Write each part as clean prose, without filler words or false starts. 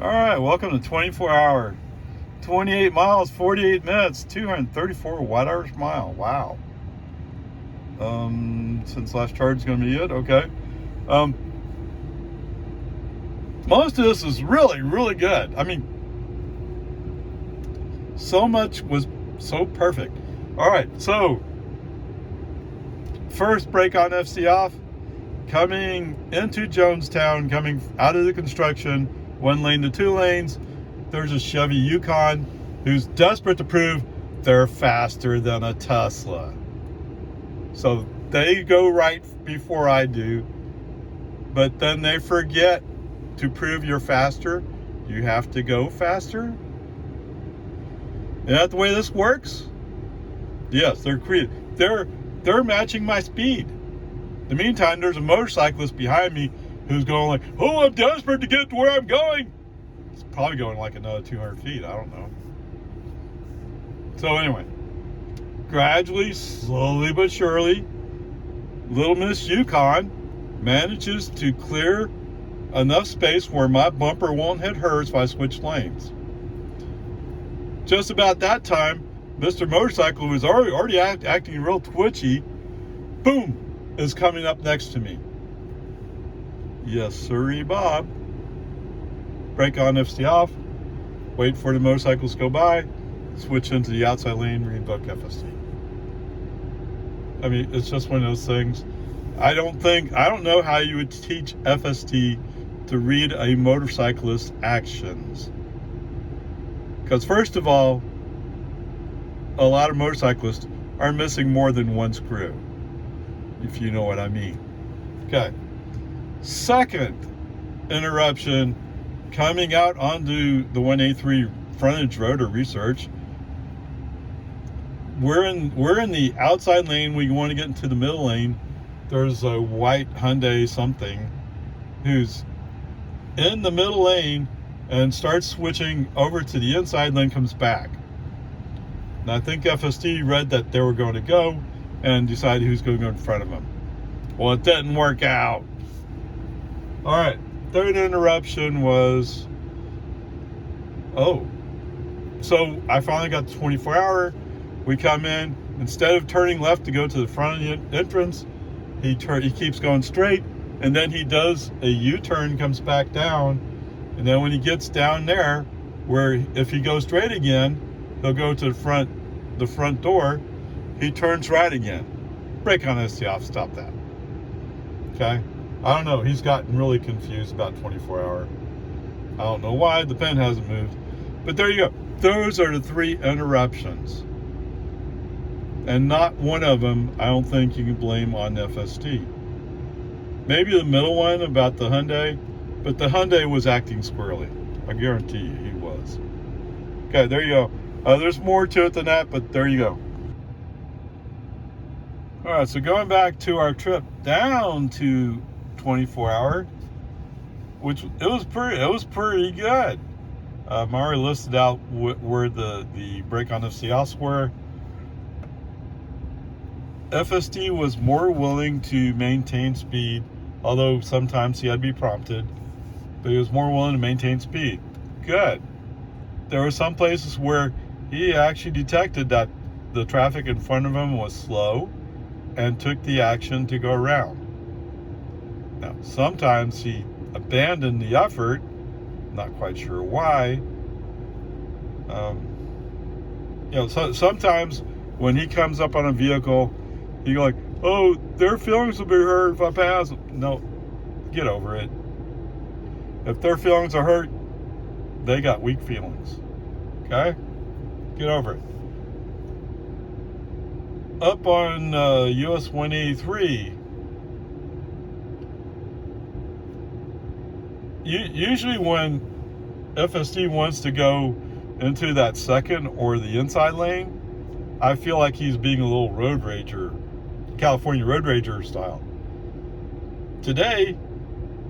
All right, welcome to 24 hour, 28 miles, 48 minutes, 234 watt hours per mile. Wow. Since last charge is going to be it, okay. Most of this is really, really good. I mean, so much was so perfect. All right, so first break on FC off, coming into Jonestown, coming out of the construction, 1 lane to 2 lanes. There's a Chevy Yukon who's desperate to prove they're faster than a Tesla. So they go right before I do, but then they forget to prove you're faster. You have to go faster. Is that the way this works? Yes, they're matching my speed. In the meantime, there's a motorcyclist behind me who's going like, oh, I'm desperate to get to where I'm going. It's probably going like another 200 feet. I don't know. So anyway, gradually, slowly but surely, Little Miss Yukon manages to clear enough space where my bumper won't hit hers if I switch lanes. Just about that time, Mr. Motorcycle, who was already acting real twitchy, boom, is coming up next to me. Yes, sirree, Bob. Brake on, FC off, wait for the motorcycles to go by, switch into the outside lane, read book FST. I mean, it's just one of those things. I don't know how you would teach FST to read a motorcyclist's actions. Because first of all, a lot of motorcyclists are missing more than one screw, if you know what I mean. Okay. Second interruption, coming out onto the 183 frontage road or research. We're in the outside lane. We want to get into the middle lane. There's a white Hyundai something who's in the middle lane and starts switching over to the inside, then comes back. And I think FST read that they were going to go and decided who's going to go in front of them. Well, it didn't work out. All right, third interruption was, so I finally got the 24 hour. We come in, instead of turning left to go to the front of the entrance, he keeps going straight, and then he does a U-turn, comes back down, and then when he gets down there, where if he goes straight again, he'll go to the front door, he turns right again. Brake on ST off, stop that. Okay? I don't know, he's gotten really confused about 24 hour. I don't know why, the pen hasn't moved. But there you go. Those are the 3 interruptions. And not one of them, I don't think you can blame on FST. Maybe the middle one about the Hyundai, but the Hyundai was acting squirrely. I guarantee you he was. Okay, there you go. There's more to it than that, but there you go. All right, so going back to our trip down to 24 hour, which it was pretty good. I already listed out where the brake on FC offs were. FST was more willing to maintain speed, although sometimes he had to be prompted, but he was more willing to maintain speed. Good. There were some places where he actually detected that the traffic in front of him was slow and took the action to go around. Now, sometimes he abandoned the effort, not quite sure why. So sometimes when he comes up on a vehicle, you go like, oh, their feelings will be hurt if I pass them. No, get over it. If their feelings are hurt, they got weak feelings. Okay? Get over it. Up on US 183, usually when FST wants to go into that second or the inside lane, I feel like he's being a little road rager, California road rager style. Today,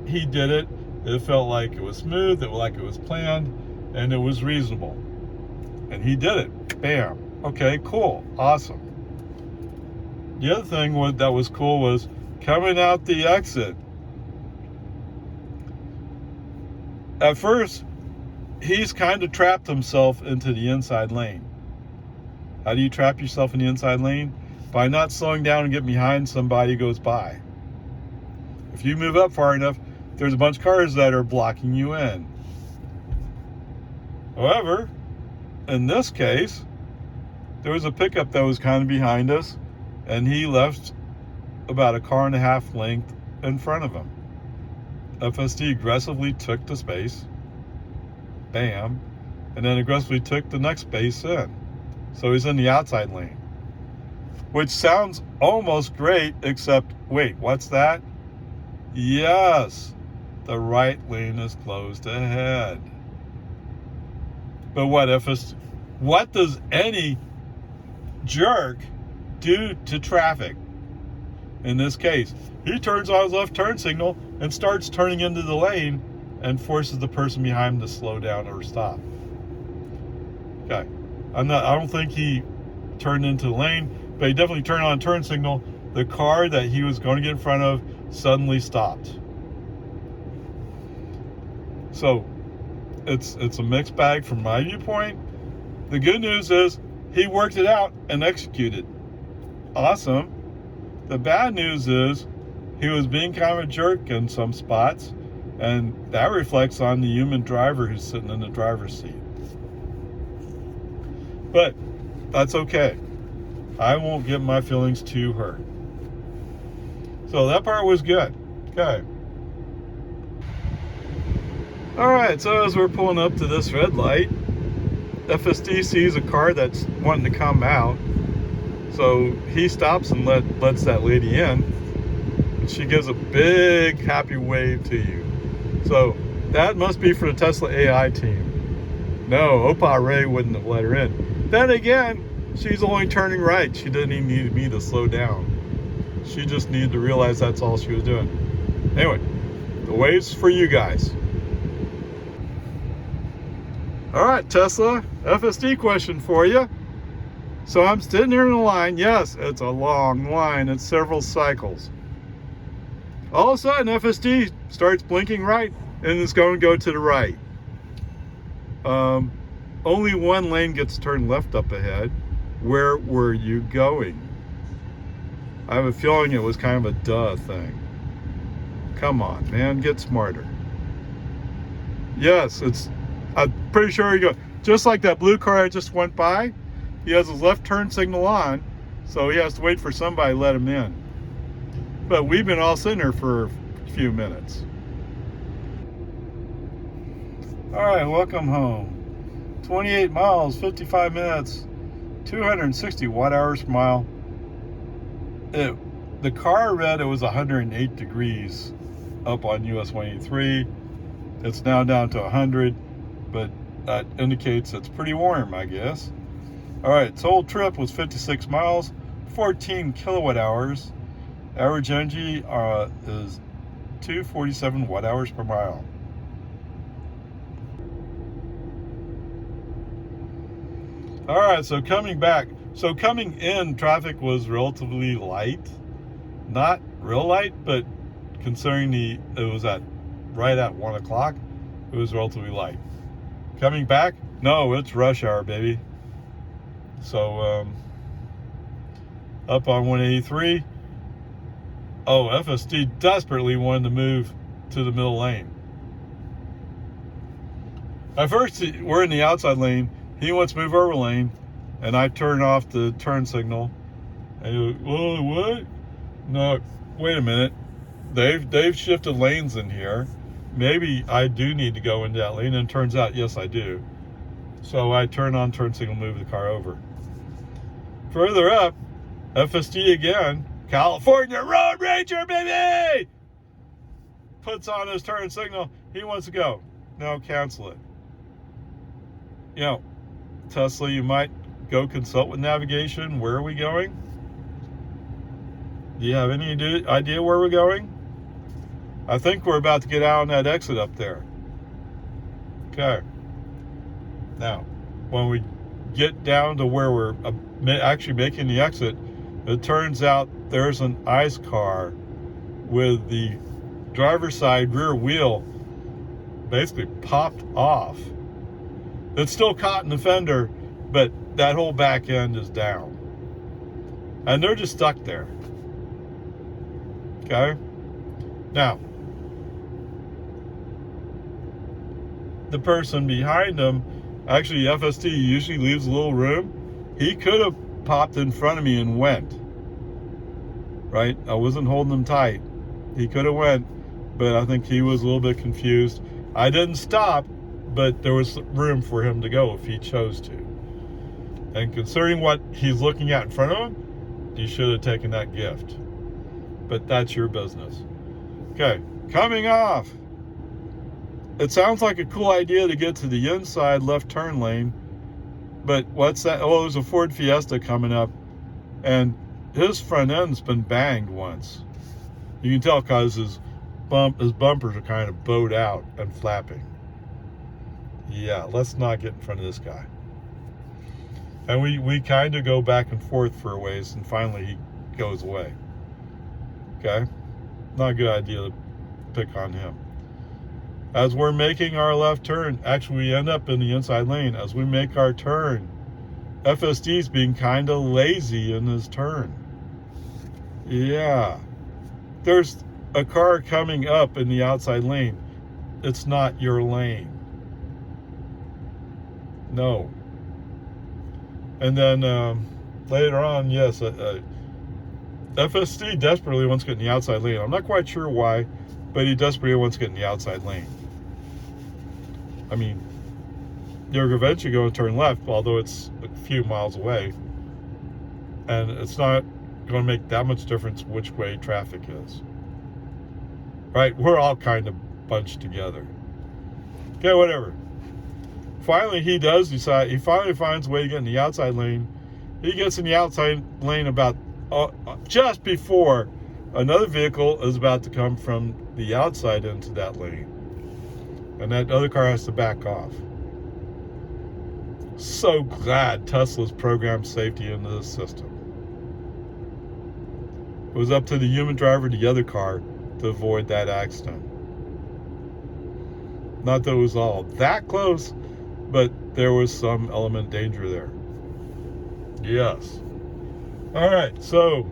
he did it. It felt like it was smooth, it felt like it was planned, and it was reasonable. And he did it. Bam. Okay, cool. Awesome. The other thing that was cool was coming out the exit. At first, he's kind of trapped himself into the inside lane. How do you trap yourself in the inside lane? By not slowing down and getting behind somebody who goes by. If you move up far enough, there's a bunch of cars that are blocking you in. However, in this case, there was a pickup that was kind of behind us, and he left about a car and a half length in front of him. FSD aggressively took the space, bam, and then aggressively took the next space in. So he's in the outside lane, which sounds almost great, except, wait, what's that? Yes, the right lane is closed ahead. But what does any jerk do to traffic? In this case, he turns on his left turn signal and starts turning into the lane and forces the person behind him to slow down or stop. Okay, I don't think he turned into the lane, but he definitely turned on a turn signal. The car that he was going to get in front of suddenly stopped. So it's a mixed bag from my viewpoint. The good news is he worked it out and executed. Awesome. The bad news is he was being kind of a jerk in some spots, and that reflects on the human driver who's sitting in the driver's seat. But that's okay. I won't get my feelings too hurt. So that part was good. Okay. All right, so as we're pulling up to this red light, FSD sees a car that's wanting to come out. So he stops and lets that lady in. And she gives a big happy wave to you. So that must be for the Tesla AI team. No, Opa Ray wouldn't have let her in. Then again, she's only turning right. She didn't even need me to slow down. She just needed to realize that's all she was doing. Anyway, the wave's for you guys. All right, Tesla, FSD question for you. So I'm sitting here in a line. Yes, it's a long line. It's several cycles. All of a sudden, FSD starts blinking right, and it's going to go to the right. Only one lane gets turned left up ahead. Where were you going? I have a feeling it was kind of a duh thing. Come on, man, get smarter. Yes, I'm pretty sure he goes, just like that blue car I just went by, he has his left turn signal on, so he has to wait for somebody to let him in. But we've been all sitting there for a few minutes. All right, welcome home. 28 miles, 55 minutes, 260 watt hours per mile. The car read it was 108 degrees up on US 183. It's now down to 100, but that indicates it's pretty warm, I guess. All right, so whole trip was 56 miles, 14 kilowatt hours. Average energy is 247 watt hours per mile. All right, so coming back. So coming in, traffic was relatively light. Not real light, but considering it was right at 1 o'clock, it was relatively light. Coming back, no, it's rush hour, baby. So up on 183, FSD desperately wanted to move to the middle lane. At first, we're in the outside lane. He wants to move over lane, and I turn off the turn signal. And he goes, "Whoa, what? No, wait a minute. They've shifted lanes in here. Maybe I do need to go into that lane." And it turns out, yes, I do. So I turn on turn signal, move the car over. Further up, FSD again, California Road Ranger, baby! Puts on his turn signal. He wants to go. No, cancel it. You know, Tesla, you might go consult with navigation. Where are we going? Do you have any idea where we're going? I think we're about to get out on that exit up there. Okay. Now, when we get down to where we're actually making the exit, it turns out there's an ICE car with the driver's side rear wheel basically popped off. It's still caught in the fender, but that whole back end is down. And they're just stuck there. Okay? Now, the person behind him, actually FSD usually leaves a little room. He could have popped in front of me and went. Right? I wasn't holding him tight. He could have went, but I think he was a little bit confused. I didn't stop, but there was room for him to go if he chose to. And considering what he's looking at in front of him, he should have taken that gift. But that's your business. Okay, coming off. It sounds like a cool idea to get to the inside left turn lane, but what's that? Oh, there's a Ford Fiesta coming up, and his front end's been banged once. You can tell because his bumpers are kind of bowed out and flapping. Yeah, let's not get in front of this guy. And we kind of go back and forth for a ways, and finally he goes away. Okay? Not a good idea to pick on him. As we're making our left turn, actually we end up in the inside lane. As we make our turn, FSD's being kind of lazy in his turn. Yeah. There's a car coming up in the outside lane. It's not your lane. No. And then later on, yes, FSD desperately wants to get in the outside lane. I'm not quite sure why, but he desperately wants to get in the outside lane. I mean, you're eventually going to turn left, although it's a few miles away. And it's not going to make that much difference which way traffic is. Right? We're all kind of bunched together. Okay, whatever. Finally, he does decide, he finally finds a way to get in the outside lane. He gets in the outside lane about just before another vehicle is about to come from the outside into that lane. And that other car has to back off. So glad Tesla's programmed safety into this system. It was up to the human driver of the other car to avoid that accident. Not that it was all that close, but there was some element of danger there. Yes. All right, so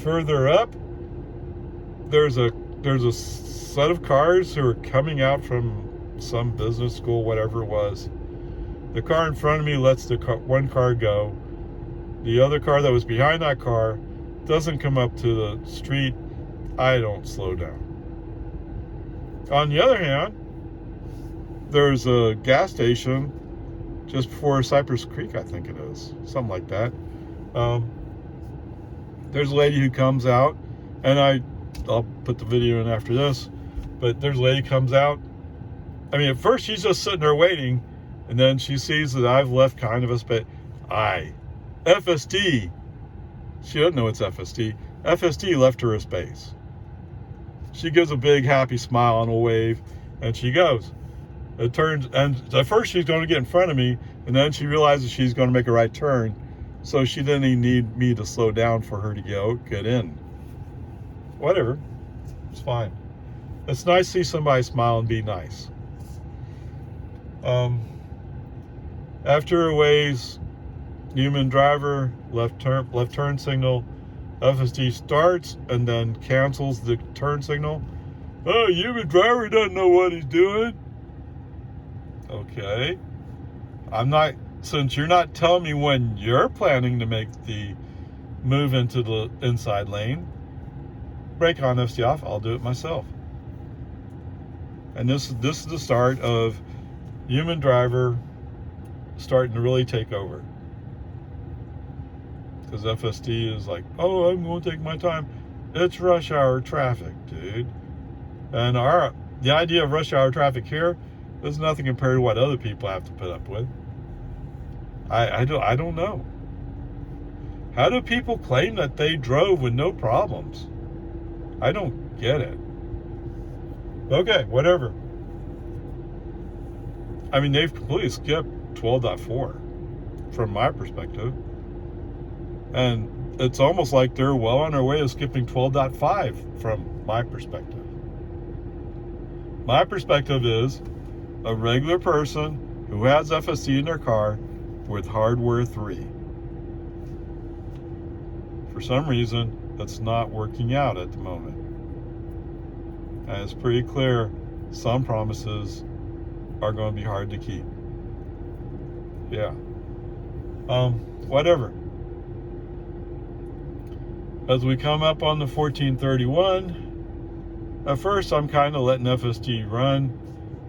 further up, there's a set of cars who are coming out from some business school, whatever it was. The car in front of me lets one car go. The other car that was behind that car doesn't come up to the street. I don't slow down. On the other hand, there's a gas station just before Cypress Creek, I think it is. Something like that. There's a lady who comes out, and I'll put the video in after this, but there's a lady comes out. I mean, at first she's just sitting there waiting, and then she sees that I've left kind of a space. FSD, she doesn't know it's FSD. FSD left her a space. She gives a big happy smile and a wave, and she goes. It turns, and at first she's going to get in front of me, and then she realizes she's going to make a right turn, so she didn't even need me to slow down for her to get in. Whatever, it's fine. It's nice to see somebody smile and be nice. After a ways, human driver, left turn signal, FSD starts and then cancels the turn signal. Oh, human driver doesn't know what he's doing. Okay. Since you're not telling me when you're planning to make the move into the inside lane, brake on, FSD off, I'll do it myself. And this is the start of human driver starting to really take over. Because FSD is like, oh, I'm going to take my time. It's rush hour traffic, dude. And the idea of rush hour traffic here is nothing compared to what other people have to put up with. I don't know. How do people claim that they drove with no problems? I don't get it. Okay, whatever. I mean, they've completely skipped 12.4 from my perspective. And it's almost like they're well on their way to skipping 12.5 from my perspective. My perspective is a regular person who has FSD in their car with hardware 3. For some reason, that's not working out at the moment. And it's pretty clear some promises are going to be hard to keep. Yeah. Whatever. As we come up on the 1431, at first I'm kind of letting FSD run,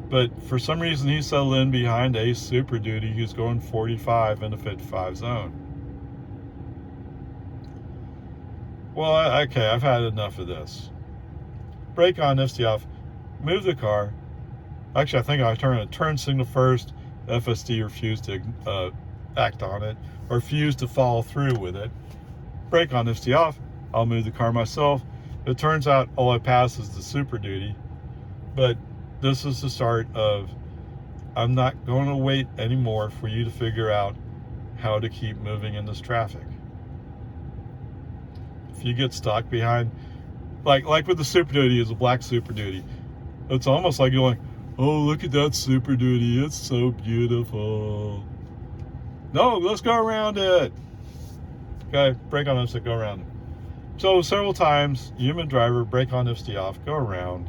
but for some reason he settled in behind Ace Super Duty, who's going 45 in the 55 zone. Well, okay, I've had enough of this. Brake on, FSD off, move the car. Actually, I think I turned a turn signal first. FSD refused to act on it, or refused to follow through with it. Brake on, FSD off. I'll move the car myself. It turns out all I pass is the Super Duty. But this is the start of, I'm not going to wait anymore for you to figure out how to keep moving in this traffic. If you get stuck behind, like with the Super Duty, is a black Super Duty. It's almost like you're like, oh, look at that Super Duty. It's so beautiful. No, let's go around it. Okay, brake on FSD, go around it. So several times, human driver, brake on FSD off, go around.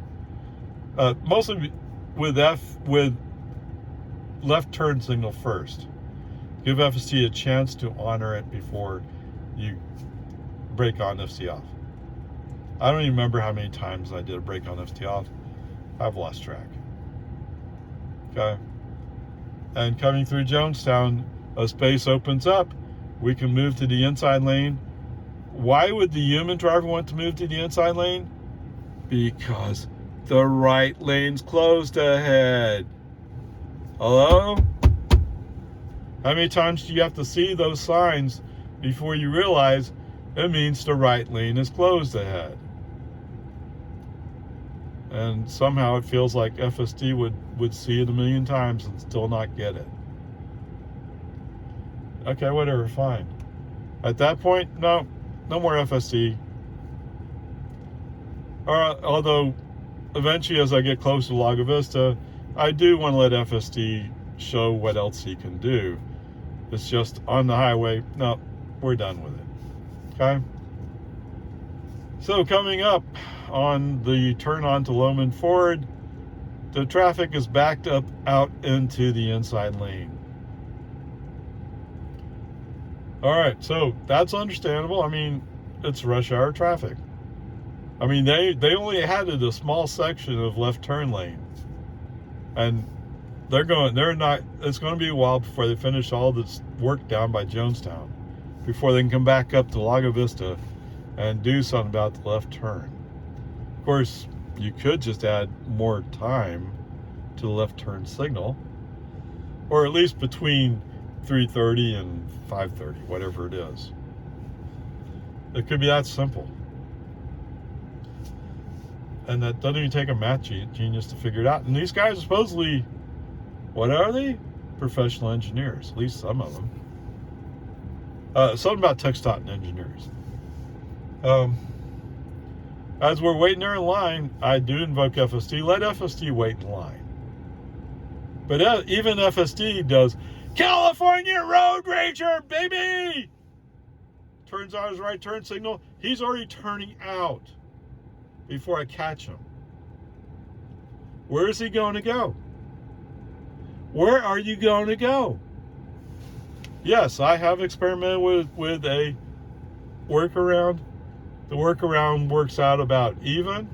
Mostly with left turn signal first. Give FSD a chance to honor it before you brake on FSD off. I don't even remember how many times I did a brake on FSD off. I've lost track. Okay. And coming through Jonestown, a space opens up. We can move to the inside lane. Why would the human driver want to move to the inside lane? Because the right lane's closed ahead. Hello? How many times do you have to see those signs before you realize it means the right lane is closed ahead? And somehow it feels like FSD would see it a million times and still not get it. Okay, whatever, fine. At that point, no more FSD. Although, eventually as I get close to Lago Vista, I do want to let FSD show what else he can do. It's just on the highway, no, we're done with it. Okay? So coming up on the turn on to Loman Ford, the traffic is backed up out into the inside lane. All right, so that's understandable. I mean, it's rush hour traffic. I mean, they only added a small section of left turn lane, and it's going to be a while before they finish all this work down by Jonestown, before they can come back up to Lago Vista and do something about the left turn. Of course, you could just add more time to the left turn signal, or at least between 3:30 and 5:30, whatever it is. It could be that simple. And that doesn't even take a math genius to figure it out. And these guys are supposedly, what are they? Professional engineers, at least some of them. Something about TxDOT engineers. As we're waiting there in line, I do invoke FSD. Let FSD wait in line. But even FSD does, California Road Rager, baby! Turns on his right turn signal. He's already turning out before I catch him. Where is he going to go? Where are you going to go? Yes, I have experimented with a workaround. The workaround works out about even.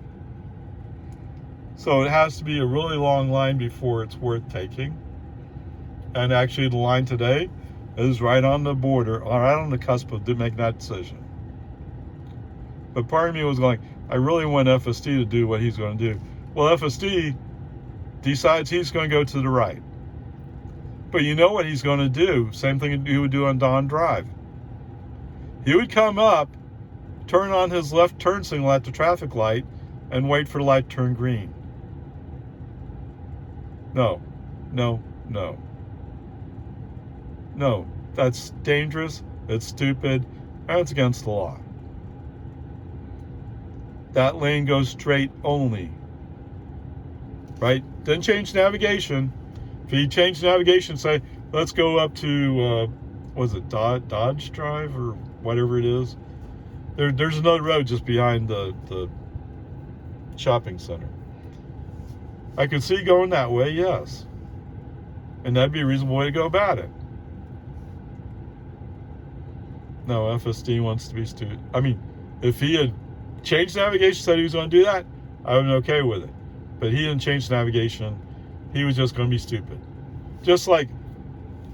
So it has to be a really long line before it's worth taking. And actually the line today is right on the border, right on the cusp of making that decision. But part of me was going, I really want FSD to do what he's going to do. Well, FSD decides he's going to go to the right. But you know what he's going to do? Same thing he would do on Don Drive. He would come up, turn on his left turn signal at the traffic light, and wait for the light to turn green. No. No, that's dangerous, it's stupid, and it's against the law. That lane goes straight only. Right? Didn't change navigation. If he changed navigation, say, let's go up to, was it Dodge Drive or whatever it is? There's another road just behind the shopping center. I could see going that way, yes. And that'd be a reasonable way to go about it. No, FSD wants to be stupid. I mean, if he had changed navigation, said he was going to do that, I would have been okay with it. But he didn't change navigation. He was just going to be stupid. Just like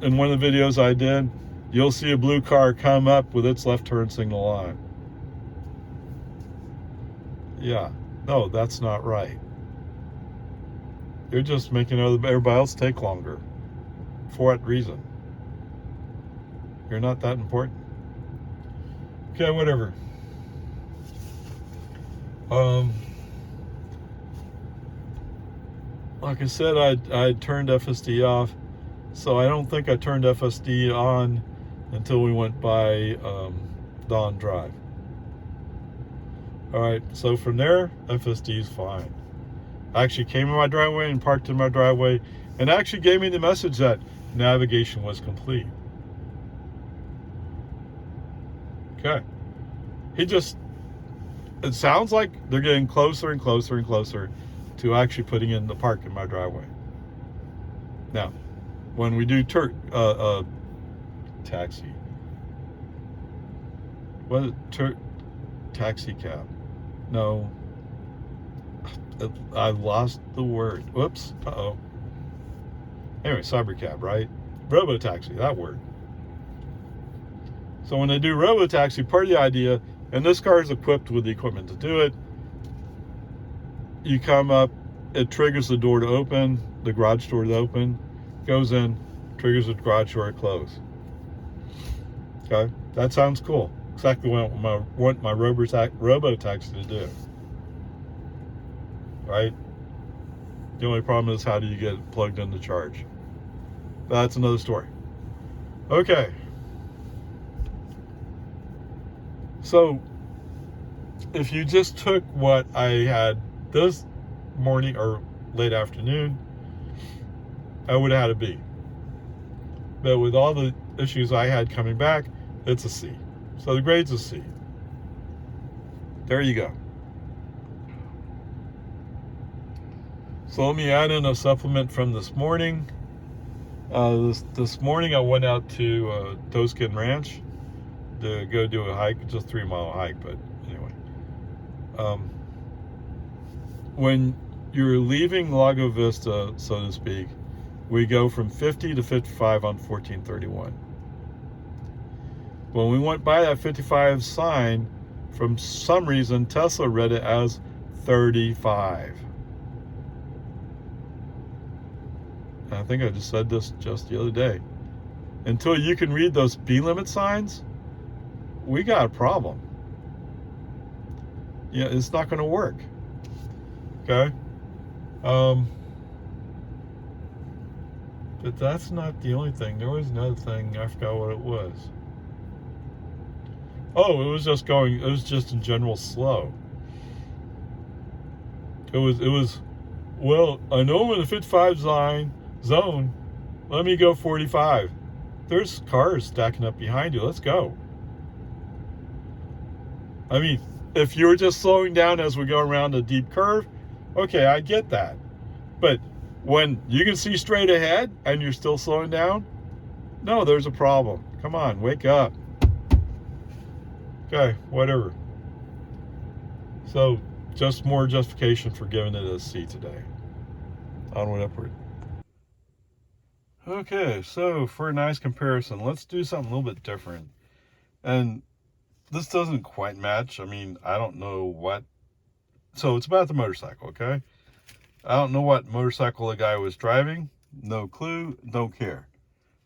in one of the videos I did, you'll see a blue car come up with its left turn signal on. Yeah, no, that's not right. You're just making everybody else take longer. For what reason? You're not that important. Okay, whatever. Like I said, I turned FSD off, so I don't think I turned FSD on until we went by Dawn Drive. All right, so from there, FSD is fine. I actually came in my driveway and parked in my driveway, and actually gave me the message that navigation was complete. Okay. It sounds like they're getting closer and closer and closer to actually putting in the park in my driveway. Now, when we do taxi, what is it? Taxi cab? No, I lost the word. Whoops. Uh-oh. Anyway, cybercab, right? Robotaxi, that word. So when they do robotaxi, part of the idea, and this car is equipped with the equipment to do it, you come up, it triggers the door to open, the garage door to open, goes in, triggers the garage door to close. Okay, that sounds cool. Exactly what I want my robotaxi to do. Right? The only problem is, how do you get it plugged into charge? That's another story. Okay. So, if you just took what I had this morning or late afternoon, I would have had a B. But with all the issues I had coming back, it's a C. So the grade's a C. There you go. So let me add in a supplement from this morning. This morning I went out to Toscan Ranch to go do a hike, just 3 mile hike, but anyway. When you're leaving Lago Vista, so to speak, we go from 50 to 55 on 1431. When we went by that 55 sign, from some reason, Tesla read it as 35. I think I just said this just the other day. Until you can read those speed limit signs, we got a problem. Yeah, it's not going to work. Okay? But that's not the only thing. There was another thing. I forgot what it was. Oh, it was just in general slow. It was, well, I know I'm in the 55 zone. Let me go 45. There's cars stacking up behind you. Let's go. I mean, if you're just slowing down as we go around a deep curve, okay, I get that. But when you can see straight ahead and you're still slowing down, no, there's a problem. Come on, wake up. Okay, whatever. So, just more justification for giving it a C today. Onward, upward. Okay, so for a nice comparison, let's do something a little bit different. And this doesn't quite match. I mean, I don't know what. So it's about the motorcycle, okay? I don't know what motorcycle the guy was driving. No clue, don't care.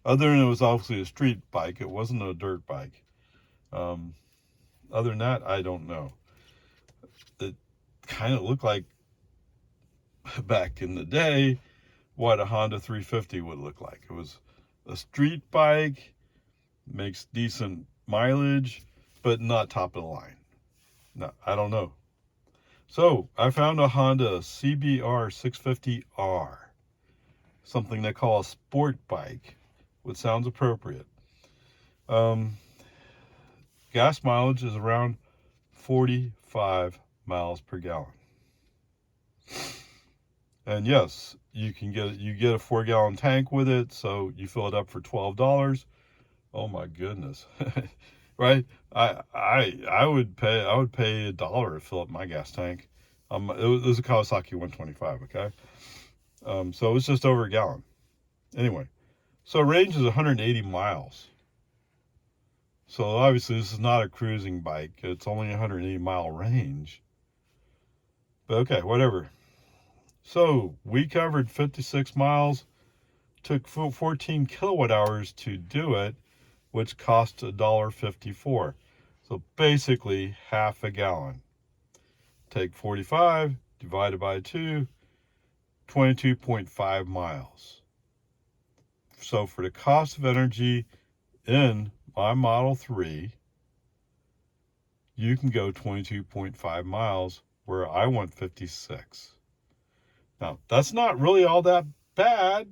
Other than it was obviously a street bike. It wasn't a dirt bike. Other than that, I don't know. It kind of looked like, back in the day, what a Honda 350 would look like. It was a street bike, makes decent mileage, but not top of the line. No, I don't know. So I found a Honda CBR 650R. something they call a sport bike, which sounds appropriate. Um, gas mileage is around 45 miles per gallon. And yes, you get a 4-gallon tank with it, so you fill it up for $12. Oh my goodness. Right? I would pay $1 to fill up my gas tank. It was a Kawasaki 125, okay? So it's just over a gallon. Anyway, so range is 180 miles. So obviously this is not a cruising bike. It's only 180-mile range. But okay, whatever. So we covered 56 miles, took 14 kilowatt hours to do it, which cost $1.54. So basically half a gallon. Take 45, divided by 2, 22.5 miles. So for the cost of energy in my Model 3, you can go 22.5 miles where I went 56. Now, that's not really all that bad,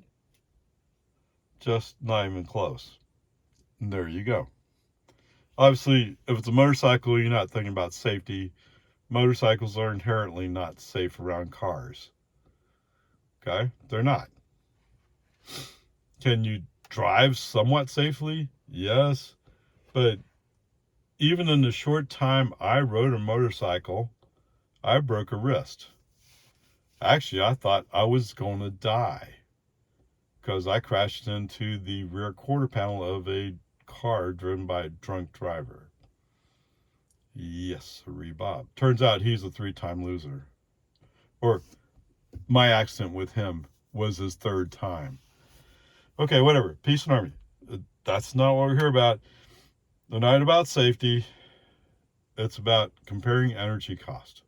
just not even close. And there you go. Obviously, if it's a motorcycle, you're not thinking about safety. Motorcycles are inherently not safe around cars. Okay? They're not. Can you drive somewhat safely? Yes. But even in the short time I rode a motorcycle, I broke a wrist. Actually, I thought I was going to die because I crashed into the rear quarter panel of a car driven by a drunk driver. Yes, Bob. Turns out he's a 3-time loser. Or my accident with him was his 3rd time. Okay, whatever. Peace and harmony. That's not what we're here about. They're not about safety. It's about comparing energy cost.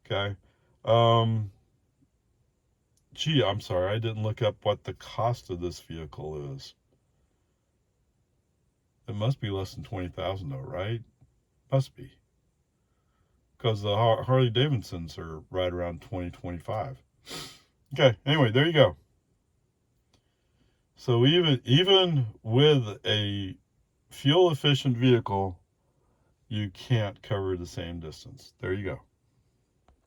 Okay. Gee, I'm sorry. I didn't look up what the cost of this vehicle is. It must be less than $20,000 though, right? Must be. Because the Harley Davidsons are right around 2025. Okay, anyway, there you go. So even with a fuel efficient vehicle, you can't cover the same distance. There you go.